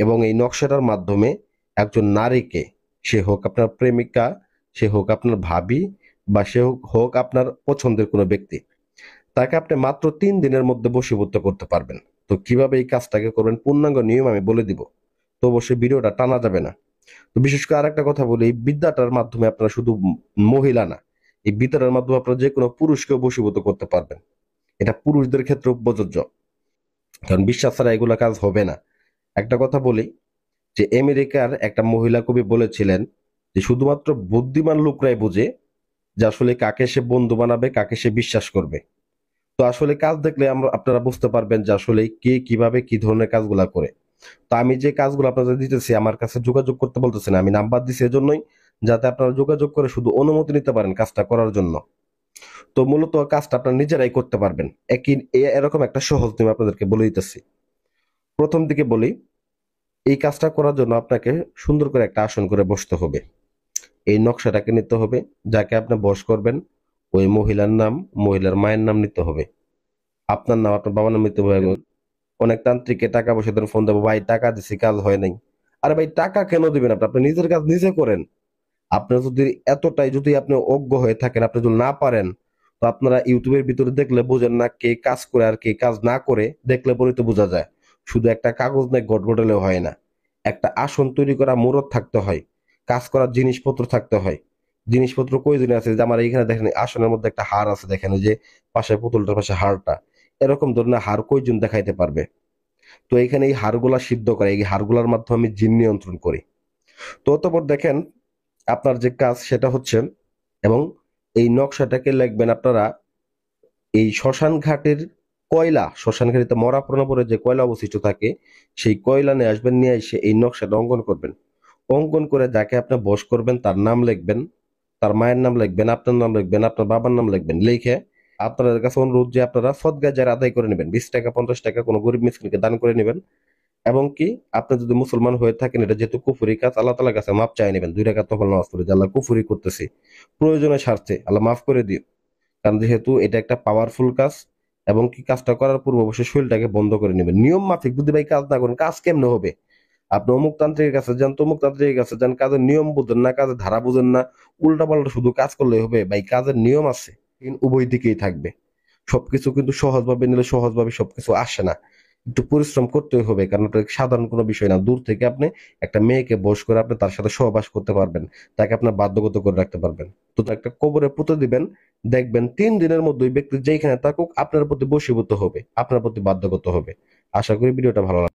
এবং এই নকশাটার মাধ্যমে একজন নারীকে, সে হোক আপনার প্রেমিকা, সে হোক আপনার ভাবি, বা সে হোক হোক আপনার পছন্দের কোনো ব্যক্তি, তাকে আপনি মাত্র 3 দিনের মধ্যে বশীভূত করতে পারবেন। তো কিভাবে এই কাজটাকে করবেন পূর্ণাঙ্গ নিয়ম আমি বলে দিব। তো অবশ্যই ভিডিওটা টানা যাবে না। তো বিশেষ করে আরেকটা কথা বলি, এই বিদ্যাটার মাধ্যমে আপনারা শুধু মহিলা না, এই বিদ্যাটার মাধ্যমে আপনারা যে কোনো পুরুষকেও বশীভূত করতে পারবেন। এটা পুরুষদের ক্ষেত্রে প্রযোজ্য, কারণ বিশ্বাস ছাড়া এগুলা কাজ হবে না। একটা কথা বলি, যে আমেরিকার একটা মহিলা কবি বলেছিলেন যে শুধুমাত্র বুদ্ধিমান লোকরাই বোঝে যে আসলে কাকে সে বন্ধু বানাবে, কাকে সে বিশ্বাস করবে। তো আসলে কাজ দেখলে আমরা আপনারা বুঝতে পারবেন যে আসলে কে কিভাবে কি ধরনের কাজগুলা করে। তো আমি যে কাজগুলো আপনাদের দিতেছি, আমার কাছে যোগাযোগ করতে বলতেছেন, আমি নাম্বার দিছি এজন্যই যাতে আপনারা যোগাযোগ করে শুধু অনুমতি নিতে পারেন কাজটা করার জন্য। তো মূলত কাজটা আপনারা নিজেরাই করতে পারবেন। এরকম একটা সহজ নিয়ম আপনাদেরকে বলে দিতেছি। প্রথম দিকে বলি, এই কাজটা করার জন্য আপনাকে সুন্দর করে একটা আসন করে বসতে হবে। এই নকশাটাকে নিতে হবে, যাকে আপনি বশ করবেন ওই মহিলার নাম, মহিলার মায়ের নাম নিতে হবে, আপনার নাম, আপনার বাবার নাম নিতে হবে। অনেক তান্ত্রিককে টাকা পয়সা দেন, ফোন দেবো, ভাই টাকা দিছি কাজ হয় নাই। আরে ভাই টাকা কেন দিবেন? আপনি নিজের কাজ নিজে করেন। আপনার যদি এতটাই যদি আপনি অজ্ঞ হয়ে থাকেন, আপনি যদি না পারেন, তো আপনারা ইউটিউবের ভিতরে দেখলে বোঝেন না কে কাজ করে আর কে কাজ না করে, দেখলে পরে তো বোঝা যায়। শুধু একটা কাগজ নিয়ে গটগটালে হয় না, একটা আসন তৈরি করা মুরত থাকতে হয়, কাজ করার জিনিসপত্র থাকতে হয়। জিনিসপত্র কয়জনে আছে, যে আমার এখানে দেখেন আসনের মধ্যে একটা হার আছে, দেখেন ওই যে পাশে পুতুলটার পাশে হারটা, এরকম ধরনের হার কয়জন দেখাইতে পারবে? তো এখানে এই হাড়গুলা সিদ্ধ করে, এই হাড়গুলার মাধ্যমে আমি জিন নিয়ন্ত্রণ করি। তো অতঃপর দেখেন আপনার যে কাজ সেটা হচ্ছে, এবং এই নকশাটাকে লিখবেন আপনারা এই শ্মশান ঘাটের কয়লা, শ্মশান ঘাটিতে মরা পড়ার পরে যে কয়লা অবশিষ্ট থাকে, সেই কয়লা নিয়ে আসবেন, নিয়ে এসে এই নকশাটা অঙ্কন করবেন। অঙ্কন করে যাকে আপনি বশ করবেন তার নাম লিখবেন, তার মায়ের নাম লিখবেন, আপনার নাম লিখবেন, আপনার বাবার নাম লিখবেন। লিখে আপনাদের কাছে অনুরোধ যে আপনারা সদকা যারা আদায় করে নেবেন, 20 টাকা 50 টাকা কোনো গরিব মিসকিনকে দান করে নেবেন। এবং কি আপনি যদি মুসলমান হয়ে থাকেন, এটা যেহেতু কুফুরি কাজ, আল্লাহ তাআলার কাছে মাপ চাই নেবেন, 2 রাকাত নফল নামাজ পড়ে যে আল্লাহ কুফুরি করতেছি, প্রয়োজনের স্বার্থে আল্লাহ মাফ করে দিও। কারণ যেহেতু এটা একটা পাওয়ারফুল কাজ, এবং কি কাজটা করার পূর্বে অবশ্যই শরীরটাকে বন্ধ করে নেবেন। নিয়ম মাফিক যদি ভাই কাজ না করেন, কাজ কেমনে হবে? আপনি অমুক তান্ত্রিকের কাছে যান, তমুক তান্ত্রিকের কাছে যান, কাজের নিয়ম বুঝেন না, কাজের ধারা বুঝেন না, উল্টা পাল্টা শুধু কাজ করলে হবে? ভাই কাজের নিয়ম আছে, কিন্তু উভয় দিকেই থাকবে। সবকিছু কিন্তু সহজভাবে নিলে সহজভাবে সবকিছু আসে না, একটু পরিশ্রম করতে হবে, কারণ এটা সাধারণ কোনো বিষয় না। দূর থেকে আপনি একটা মেয়েকে বশ করে আপনি তার সাথে সহবাস করতে পারবেন, তাকে আপনার বাধ্যগত করে রাখতে পারবেন। তো একটা কবরে পুঁতে দিবেন, দেখবেন 3 দিনের মধ্যে ওই ব্যক্তি যেখানে থাকুক আপনার প্রতি বশীভূত হবে, আপনার প্রতি বাধ্যগত হবে। আশা করি ভিডিওটা ভালো লাগবে।